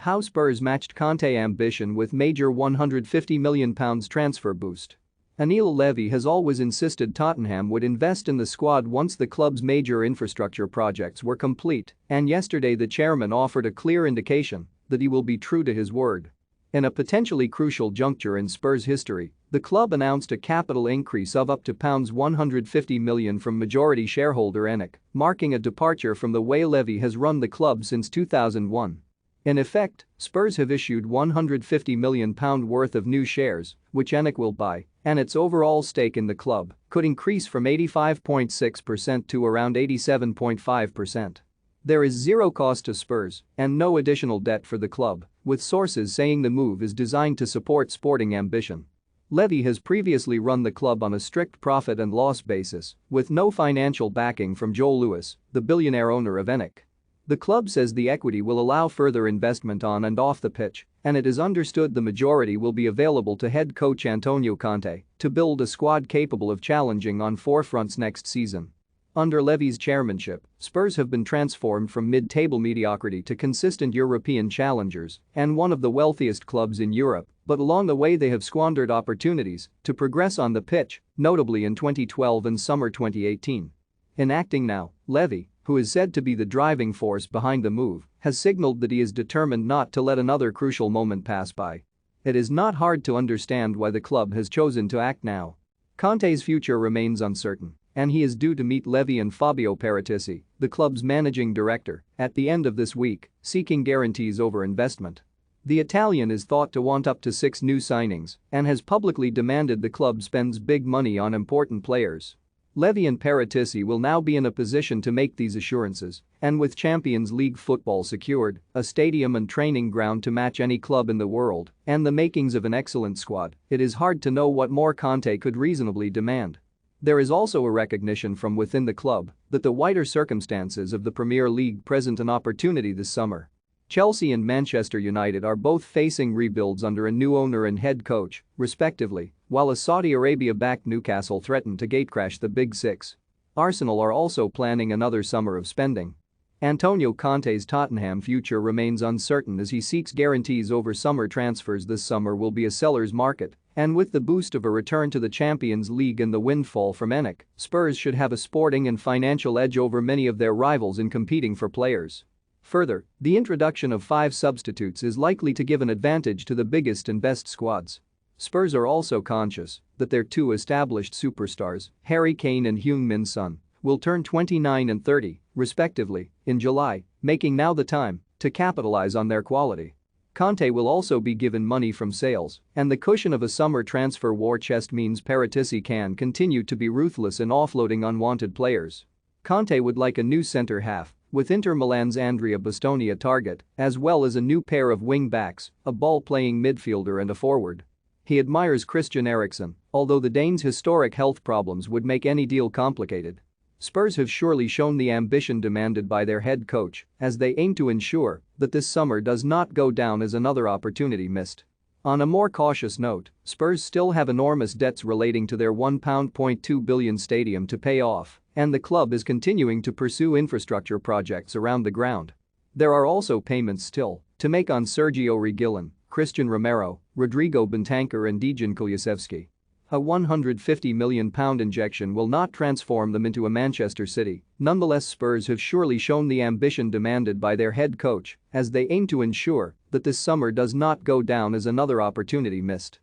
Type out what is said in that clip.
How Spurs matched Conte ambition with major £150 million transfer boost. Anil Levy has always insisted Tottenham would invest in the squad once the club's major infrastructure projects were complete, and yesterday the chairman offered a clear indication that he will be true to his word. In a potentially crucial juncture in Spurs history, the club announced a capital increase of up to £150 million from majority shareholder ENIC, marking a departure from the way Levy has run the club since 2001. In effect, Spurs have issued £150 million worth of new shares, which ENIC will buy, and its overall stake in the club could increase from 85.6% to around 87.5%. There is zero cost to Spurs and no additional debt for the club, with sources saying the move is designed to support sporting ambition. Levy has previously run the club on a strict profit and loss basis, with no financial backing from Joe Lewis, the billionaire owner of ENIC. The club says the equity will allow further investment on and off the pitch, and it is understood the majority will be available to head coach Antonio Conte to build a squad capable of challenging on four fronts next season. Under Levy's chairmanship, Spurs have been transformed from mid-table mediocrity to consistent European challengers and one of the wealthiest clubs in Europe, but along the way they have squandered opportunities to progress on the pitch, notably in 2012 and summer 2018. In acting now, Levy, who is said to be the driving force behind the move, has signaled that he is determined not to let another crucial moment pass by. It is not hard to understand why the club has chosen to act now. Conte's future remains uncertain, and he is due to meet Levy and Fabio Paratici, the club's managing director, at the end of this week, seeking guarantees over investment. The Italian is thought to want up to 6 new signings and has publicly demanded the club spends big money on important players. Levy and Paratici will now be in a position to make these assurances, and with Champions League football secured, a stadium and training ground to match any club in the world, and the makings of an excellent squad, it is hard to know what more Conte could reasonably demand. There is also a recognition from within the club that the wider circumstances of the Premier League present an opportunity this summer. Chelsea and Manchester United are both facing rebuilds under a new owner and head coach, respectively, while a Saudi Arabia-backed Newcastle threaten to gatecrash the Big Six. Arsenal are also planning another summer of spending. Antonio Conte's Tottenham future remains uncertain as he seeks guarantees over summer transfers. This summer will be a seller's market, and with the boost of a return to the Champions League and the windfall from ENIC, Spurs should have a sporting and financial edge over many of their rivals in competing for players. Further, the introduction of 5 substitutes is likely to give an advantage to the biggest and best squads. Spurs are also conscious that their 2 established superstars, Harry Kane and Heung-min Son, will turn 29 and 30, respectively, in July, making now the time to capitalize on their quality. Conte will also be given money from sales, and the cushion of a summer transfer war chest means Paratici can continue to be ruthless in offloading unwanted players. Conte would like a new centre-half, with Inter Milan's Andrea Bastoni a target, as well as a new pair of wing-backs, a ball-playing midfielder and a forward. He admires Christian Eriksen, although the Dane's historic health problems would make any deal complicated. Spurs have surely shown the ambition demanded by their head coach as they aim to ensure that this summer does not go down as another opportunity missed. On a more cautious note, Spurs still have enormous debts relating to their £1.2 billion stadium to pay off, and the club is continuing to pursue infrastructure projects around the ground. There are also payments still to make on Sergio Reguilon, Christian Romero, Rodrigo Bentancur and Dejan Kulusevski. A £150 million injection will not transform them into a Manchester City. Nonetheless, Spurs have surely shown the ambition demanded by their head coach as they aim to ensure that this summer does not go down as another opportunity missed.